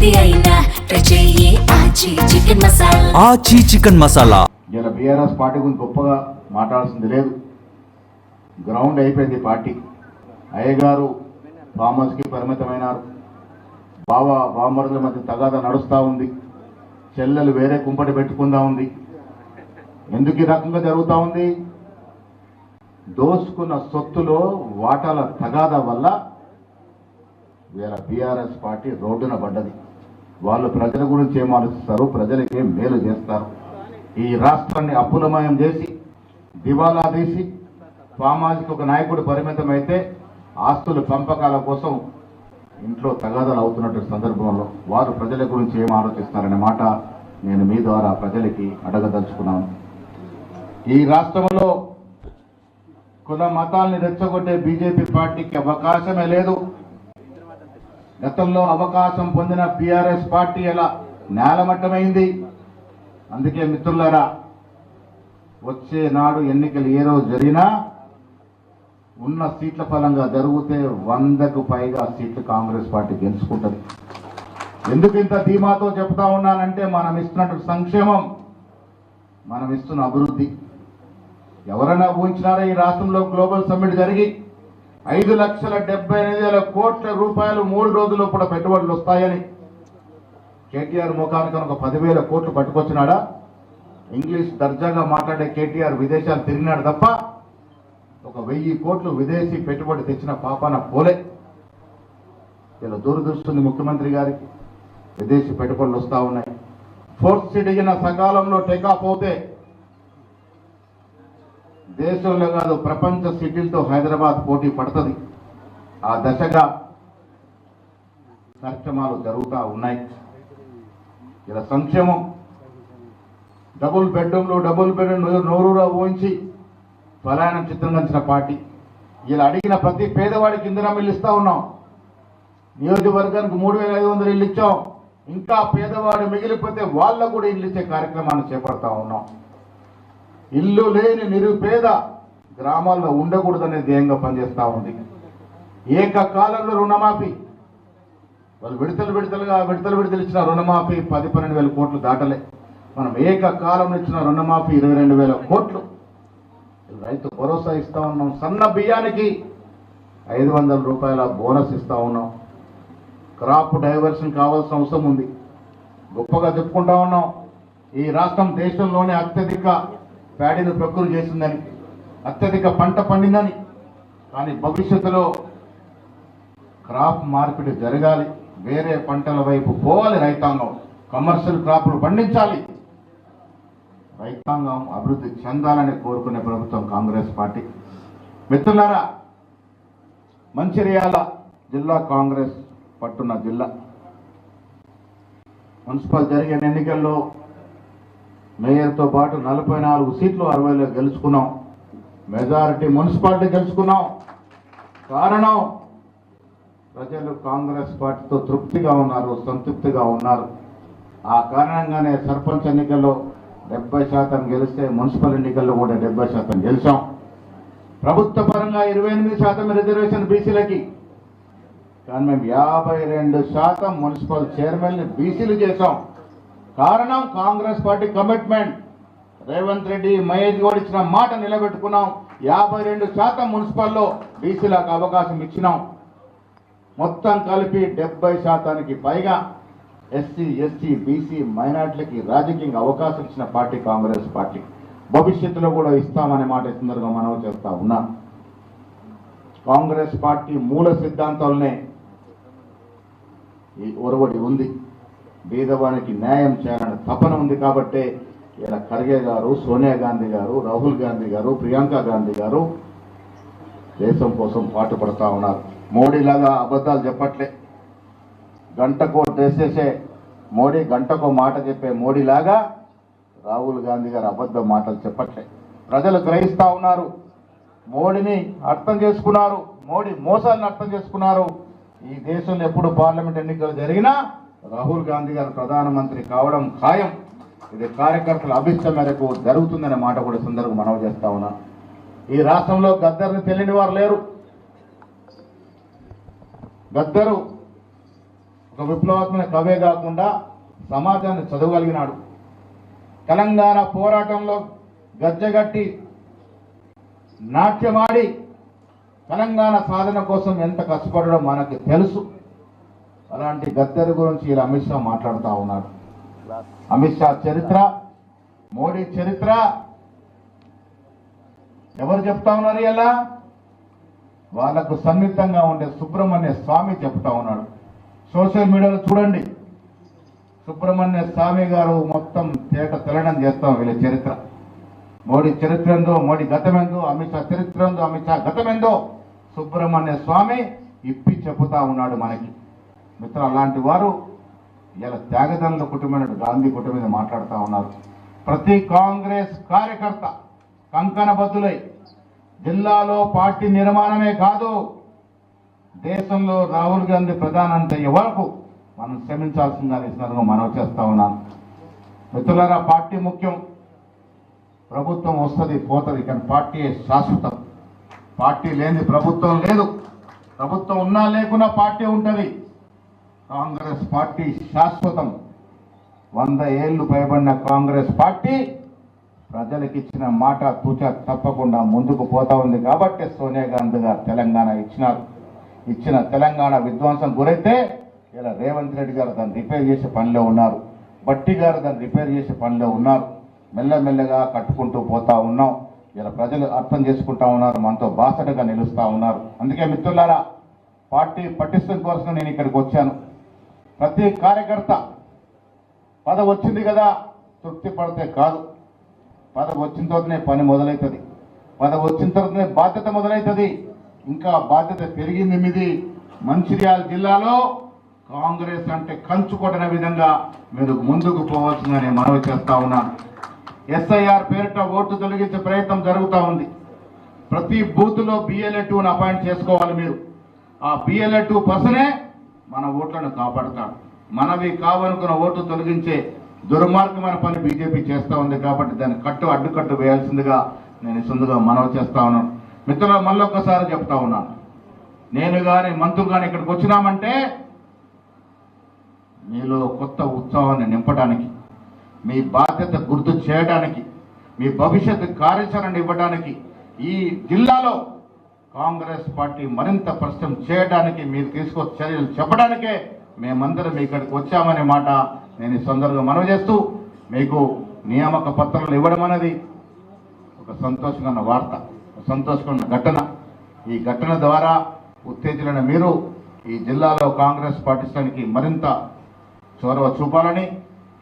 ఏది అయినా చెయ్యి ఆచి చికెన్ మసాలా. ఆచి చికెన్ మసాలా. ఇలా బీఆర్ఎస్ పార్టీ గురించి గొప్పగా మాట్లాడాల్సింది లేదు. గ్రౌండ్ అయిపోయింది పార్టీ. అయ్యగారు ఫామ్ హౌస్కి పరిమితమైనారు. బావమరుదుల మధ్య తగాదా నడుస్తూ ఉంది. చెల్లెలు వేరే కుంపటి పెట్టుకుందా ఉంది. ఎందుకు ఈ రకంగా జరుగుతూ ఉంది? దోసుకున్న సొత్తులో వాటాల తగాదా వల్ల వీళ్ళ బీఆర్ఎస్ పార్టీ రోడ్డున పడ్డది. వాళ్ళు ప్రజల గురించి ఏం ఆలోచిస్తారు, ప్రజలకి ఏం మేలు చేస్తారు? ఈ రాష్ట్రాన్ని అప్పులమయం చేసి దివాలా తీసి ఫామ్ హౌస్కి ఒక నాయకుడు పరిమితం అయితే ఆస్తుల పంపకాల కోసం ఇంట్లో తగాదాలు అవుతున్నట్టు సందర్భంలో వారు ప్రజల గురించి ఏం ఆలోచిస్తారనే మాట నేను మీ ద్వారా ప్రజలకి అడగదలుచుకున్నాను. ఈ రాష్ట్రంలో కుల మతాల్ని రెచ్చగొట్టే బీజేపీ పార్టీకి అవకాశమే లేదు. గతంలో అవకాశం పొందిన బీఆర్ఎస్ పార్టీ ఎలా నేలమట్టమైంది. అందుకే మిత్రులారా, వచ్చే నాడు ఎన్నికలు ఏ రోజు జరిగినా ఉన్న సీట్ల ఫలంగా జరిగితే 100కు పైగా సీట్లు కాంగ్రెస్ పార్టీ గెలుచుకుంటుంది. ఎందుకు ఇంత ధీమాతో చెప్తా ఉన్నానంటే మనం ఇస్తున్నట్టు సంక్షేమం, మనం ఇస్తున్న అభివృద్ధి ఎవరైనా ఊహించినారా? ఈ రాష్ట్రంలో గ్లోబల్ సమ్మిట్ జరిగి 5,78,000 కోట్ల రూపాయలు 3 రోజుల్లో కూడా పెట్టుబడులు వస్తాయని కేటీఆర్ ముఖానికి ఒక 10,000 కోట్లు పట్టుకొచ్చినాడా? ఇంగ్లీష్ దర్జాగా మాట్లాడే కేటీఆర్ విదేశాలు తిరిగినాడు తప్ప ఒక 1000 కోట్లు విదేశీ పెట్టుబడి తెచ్చిన పాపాన పోలే. ఇలా దూరదృష్టి ముఖ్యమంత్రి గారికి విదేశీ పెట్టుబడులు వస్తూ ఉన్నాయి. ఫోర్త్ సిటిజన్ సకాలంలో టేకాఫ్ అవుతే దేశంలో కాదు ప్రపంచ సిటీలతో హైదరాబాద్ పోటీ పడుతుంది. ఆ దశగా కార్యక్రమాలు జరుగుతూ ఉన్నాయి. ఇలా సంక్షేమం డబుల్ బెడ్రూమ్ నోరూరా ఊహించి ఫలానం చిత్రంగా పార్టీ. ఇలా అడిగిన ప్రతి పేదవాడికి ఇందిరా ఇల్లు ఇస్తా ఉన్నాం. నియోజకవర్గానికి 3,500 ఇల్లు ఇచ్చాం. ఇంకా పేదవాడు మిగిలిపోతే వాళ్ళకు కూడా ఇల్లు ఇచ్చే కార్యక్రమాన్ని చేపడతా ఉన్నాం. ఇల్లు లేని నిరుపేద గ్రామాల్లో ఉండకూడదనే ధ్యేయంగా పనిచేస్తూ ఉంది. ఏకకాలంలో రుణమాఫీ, వాళ్ళు విడతలు ఇచ్చిన రుణమాఫీ 10-12 వేల కోట్లు దాటలే. మనం ఏకకాలంలో ఇచ్చిన రుణమాఫీ 22,000 కోట్లు. రైతు భరోసా ఇస్తా ఉన్నాం. సన్న బియ్యానికి 500 రూపాయల బోనస్ ఇస్తా ఉన్నాం. క్రాప్ డైవర్షన్ కావాల్సిన అవసరం ఉంది. గొప్పగా చెప్పుకుంటా ఉన్నాం. ఈ రాష్ట్రం దేశంలోనే అత్యధిక ప్యాడీని ప్రకృతి చేసిందని, అత్యధిక పంట పండిందని. కానీ భవిష్యత్తులో క్రాప్ మార్పిడి జరగాలి, వేరే పంటల వైపు పోవాలి. రైతాంగం కమర్షియల్ క్రాప్లు పండించాలి. రైతాంగం అభివృద్ధి చెందాలని కోరుకునే ప్రభుత్వం కాంగ్రెస్ పార్టీ. మిత్రులారా, మంచిర్యాల జిల్లా కాంగ్రెస్ పట్టున్న జిల్లా. మున్సిపల్ జరిగిన ఎన్నికల్లో మేయర్తో పాటు 44 సీట్లు 60లో గెలుచుకున్నాం. Majority municipality గెలుచుకున్నాం. కారణం ప్రజలు కాంగ్రెస్ పార్టీతో తృప్తిగా ఉన్నారు, సంతృప్తిగా ఉన్నారు. ఆ కారణంగానే సర్పంచ్ ఎన్నికల్లో 70% గెలిస్తే మున్సిపల్ ఎన్నికల్లో కూడా 70% గెలిచాం. ప్రభుత్వ పరంగా 28% రిజర్వేషన్ బీసీలకి. కానీ మేము 52% మున్సిపల్ చైర్మన్ని బీసీలు చేశాం. కారణం కాంగ్రెస్ పార్టీ కమిట్మెంట్. రేవంత్ రెడ్డి, మహేష్ గౌడ్ ఇచ్చిన మాట నిలబెట్టుకున్నాం. 52% మున్సిపల్లో బీసీలకు అవకాశం ఇచ్చినాం. మొత్తం కలిపి 70%కి పైగా ఎస్సీ, ఎస్టీ, బీసీ, మైనార్టీలకి రాజకీయంగా అవకాశం ఇచ్చిన పార్టీ కాంగ్రెస్ పార్టీ. భవిష్యత్తులో కూడా ఇస్తామనే మాట ఈ సందర్భంగా మనం చేస్తా ఉన్నాం. కాంగ్రెస్ పార్టీ మూల సిద్ధాంతాలనే ఈ ఒరవడి ఉంది. పేదవానికి న్యాయం చేయాలని తపన ఉంది. కాబట్టే ఇలా ఖర్గే గారు, సోనియా గాంధీ గారు, రాహుల్ గాంధీ గారు, ప్రియాంక గాంధీ గారు దేశం కోసం పాటుపడతా ఉన్నారు. మోడీలాగా అబద్ధాలు చెప్పట్లే. గంటకో డ్రెస్సేసే మోడీ, గంటకో మాట చెప్పే మోడీలాగా రాహుల్ గాంధీ గారు అబద్ధ మాటలు చెప్పట్లే. ప్రజలు గ్రహిస్తూ ఉన్నారు. మోడీని అర్థం చేసుకున్నారు. మోడీ మోసాలను అర్థం చేసుకున్నారు. ఈ దేశంలో ఎప్పుడు పార్లమెంట్ ఎన్నికలు జరిగినా రాహుల్ గాంధీ గారు ప్రధానమంత్రి కావడం ఖాయం. ఇది కార్యకర్తల అభిష్టం మేరకు జరుగుతుందనే మాట కూడా సందర్భంగా మనవి చేస్తా ఉన్నా. ఈ రాష్ట్రంలో గద్దర్ని తెలియని వారు లేరు. గద్దరు ఒక విప్లవాత్మక కవే కాకుండా సమాజాన్ని చదవగలిగినాడు. తెలంగాణ పోరాటంలో గజ్జగట్టి నాట్యమాడి తెలంగాణ సాధన కోసం ఎంత కష్టపడడం మనకి తెలుసు. అలాంటి గద్దెల గురించి ఇలా అమిత్ షా మాట్లాడుతూ ఉన్నాడు. అమిత్ షా చరిత్ర, మోడీ చరిత్ర ఎవరు చెప్తా ఉన్నారు? ఇలా వాళ్లకు సన్నిహితంగా ఉండే సుబ్రహ్మణ్య స్వామి చెప్తా ఉన్నాడు. సోషల్ మీడియాలో చూడండి, సుబ్రహ్మణ్య స్వామి గారు మొత్తం తెలడం చేస్తాం వీళ్ళ చరిత్ర. మోడీ చరిత్ర ఎందో, మోడీ గతమెందో, అమిత్ షా చరిత్ర ఎందో, అమిత్ షా గతమెందో సుబ్రహ్మణ్య స్వామి ఇప్పి చెబుతా ఉన్నాడు మనకి. మిత్రులు, అలాంటి వారు ఇలా త్యాగదనుల కుటుంబమైన గాంధీ కుటుంబం మీద మాట్లాడుతూ ఉన్నారు. ప్రతి కాంగ్రెస్ కార్యకర్త కంకణబద్దులై జిల్లాలో పార్టీ నిర్మాణమే కాదు, దేశంలో రాహుల్ గాంధీ ప్రధానమంత్రి అయ్యే వరకు మనం శ్రమించాల్సిందని సందర్భంగా మనం చేస్తా ఉన్నాను. మిత్రులారా, పార్టీ ముఖ్యం. ప్రభుత్వం వస్తుంది పోతుంది, కానీ పార్టీ శాశ్వతం. పార్టీ లేని ప్రభుత్వం లేదు. ప్రభుత్వం ఉన్నా లేకున్నా పార్టీ ఉంటుంది. కాంగ్రెస్ పార్టీ శాశ్వతం. 100 ఏళ్లు పైబడిన కాంగ్రెస్ పార్టీ ప్రజలకు ఇచ్చిన మాట తూచా తప్పకుండా ముందుకు పోతా ఉంది. కాబట్టి సోనియా గాంధీ గారు తెలంగాణ ఇచ్చిన తెలంగాణ విధ్వంసం గురైతే ఇలా రేవంత్ రెడ్డి గారు దాన్ని రిపేర్ చేసే పనిలో ఉన్నారు. బట్టి గారు దాన్ని రిపేర్ చేసే పనిలో ఉన్నారు. మెల్లమెల్లగా కట్టుకుంటూ పోతా ఉన్నాం. ఇలా ప్రజలు అర్థం చేసుకుంటా ఉన్నారు, మనతో బాసటగా నిలుస్తూ ఉన్నారు. అందుకే మిత్రులారా, పార్టీ పటిష్టం కోసం నేను ఇక్కడికి వచ్చాను. ప్రతి కార్యకర్త పదవి వచ్చింది కదా తృప్తి పడితే కాదు. పదవి వచ్చిన తర్వాతనే పని మొదలవుతుంది. పదవి వచ్చిన తర్వాతనే బాధ్యత మొదలవుతుంది. ఇంకా బాధ్యత పెరిగింది. మీది మంచిర్యాల జిల్లాలో కాంగ్రెస్ అంటే కంచుకొట్టిన విధంగా మీరు ముందుకు పోవాల్సిందని మనవి చేస్తా ఉన్నాను. ఎస్ఐఆర్ పేరిట ఓటు తొలగించే ప్రయత్నం జరుగుతూ ఉంది. ప్రతి బూత్లో BLA-2ను అపాయింట్ చేసుకోవాలి మీరు. ఆ BLA-2 పర్సనే మన ఓట్లను కాపాడుతాడు. మనవి కావనుకున్న ఓటు తొలగించే దుర్మార్గమైన పని బీజేపీ చేస్తూ ఉంది. కాబట్టి దాన్ని అడ్డుకట్టు వేయాల్సిందిగా నేను ముందుగా మనవి చేస్తా ఉన్నాను. మిత్రులు, మళ్ళొక్కసారి చెప్తా ఉన్నాను, నేను కానీ మంత్రులు కానీ ఇక్కడికి వచ్చినామంటే మీలో కొత్త ఉత్సాహాన్ని నింపడానికి, మీ బాధ్యత గుర్తు చేయడానికి, మీ భవిష్యత్తు కార్యాచరణ ఇవ్వడానికి, ఈ జిల్లాలో కాంగ్రెస్ పార్టీ మరింత ప్రశ్న చేయడానికి, మీరు తీసుకొచ్చే చర్యలు చెప్పడానికే మేమందరం ఇక్కడికి వచ్చామనే మాట నేను ఈ సందర్భంగా మనవి చేస్తూ, మీకు నియామక పత్రాలు ఇవ్వడం అనేది ఒక సంతోషకరమైన వార్త, సంతోషకరమైన ఘటన. ఈ ఘటన ద్వారా ఉత్తేజన మీరు ఈ జిల్లాలో కాంగ్రెస్ పార్టీకి మరింత చొరవ చూపాలని,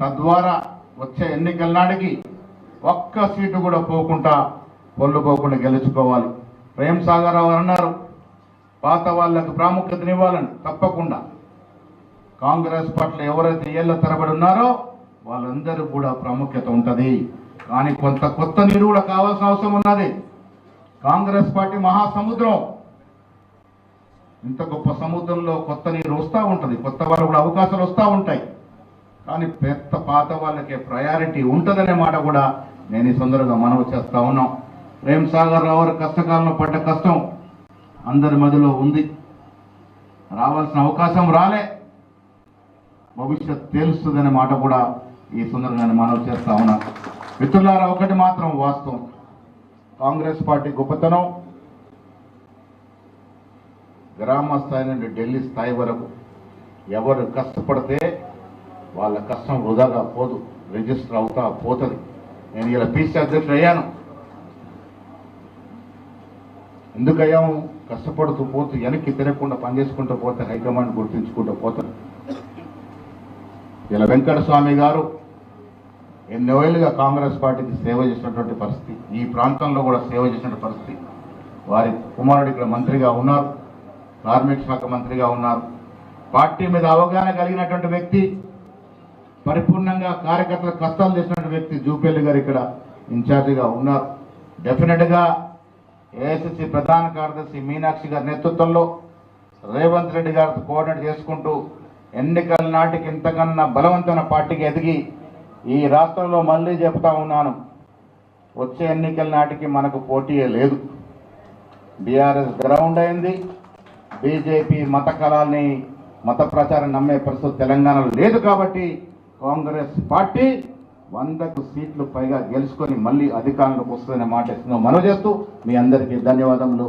తద్వారా వచ్చే ఎన్నికల నాటికి ఒక్క సీటు కూడా పోకుండా పొల్లుపోకుండా గెలుచుకోవాలి. ప్రేమ్ సాగర్ రావు అన్నారు, పాత వాళ్ళకు ప్రాముఖ్యతనివ్వాలని. తప్పకుండా కాంగ్రెస్ పార్టీలో ఎవరైతే ఏళ్ల తరబడి ఉన్నారో వాళ్ళందరూ కూడా ప్రాముఖ్యత ఉంటుంది. కానీ కొంత కొత్త నీరు కూడా కావాల్సిన అవసరం ఉన్నది. కాంగ్రెస్ పార్టీ మహాసముద్రం. ఇంత గొప్ప సముద్రంలో కొత్త నీరు వస్తూ ఉంటుంది, కొత్త వాళ్ళు కూడా అవకాశాలు వస్తూ ఉంటాయి. కానీ పాత వాళ్ళకే ప్రయారిటీ ఉంటుందనే మాట కూడా నేను ఈ సందర్భంగా మనవి చేస్తా ఉన్నాం. ప్రేమ్ సాగర్ రావు కష్టకాలంలో పడ్డ కష్టం అందరి మధ్యలో ఉంది. రావాల్సిన అవకాశం రాలే, భవిష్యత్ తేలుస్తుందనే మాట కూడా ఈ సందర్భంగా మనవి చేస్తా ఉన్నాం. మిత్రులారా, ఒకటి మాత్రం వాస్తవం, కాంగ్రెస్ పార్టీ గొప్పతనం గ్రామ స్థాయి నుండి ఢిల్లీ స్థాయి వరకు ఎవరు కష్టపడితే వాళ్ళ కష్టం వృధాగా పోదు, రిజిస్టర్ అవుతా పోతుంది. నేను ఇలా PCC అధ్యక్షుడు అయ్యాను. ఎందుకయ్యాము? కష్టపడుతూ పోతూ వెనక్కి తిరగకుండా పనిచేసుకుంటూ పోతే హైకమాండ్ గుర్తించుకుంటూ పోతారు. ఇలా వెంకటస్వామి గారు ఎన్నో ఏళ్ళుగా కాంగ్రెస్ పార్టీకి సేవ చేసినటువంటి పరిస్థితి, ఈ ప్రాంతంలో కూడా సేవ చేసిన పరిస్థితి. వారి కుమారుడు ఇక్కడ మంత్రిగా ఉన్నారు, కార్మిక శాఖ మంత్రిగా ఉన్నారు. పార్టీ మీద అవగాహన కలిగినటువంటి వ్యక్తి, పరిపూర్ణంగా కార్యకర్తల కష్టాలు చేసినటువంటి వ్యక్తి జూపల్లి గారు ఇక్కడ ఇన్ఛార్జిగా ఉన్నారు. డెఫినెట్గా AICC ప్రధాన కార్యదర్శి మీనాక్షి గారి నేతృత్వంలో రేవంత్ రెడ్డి గారితో కోఆర్డినేట్ చేసుకుంటూ ఎన్నికల నాటికి ఇంతకన్నా బలవంతమైన పార్టీకి ఎదిగి, ఈ రాష్ట్రంలో మళ్ళీ చెప్తా ఉన్నాను, వచ్చే ఎన్నికల నాటికి మనకు పోటీయే లేదు. BRS గ్రౌండ్ అయింది. బీజేపీ మత కళాల్ని మత ప్రచారం నమ్మే పరిస్థితి తెలంగాణలో లేదు. కాబట్టి కాంగ్రెస్ పార్టీ 100కు సీట్లు పైగా గెలుచుకొని మళ్ళీ అధికారంలోకి వస్తుందనే మాట మనవి చేస్తూ మీ అందరికీ ధన్యవాదములు.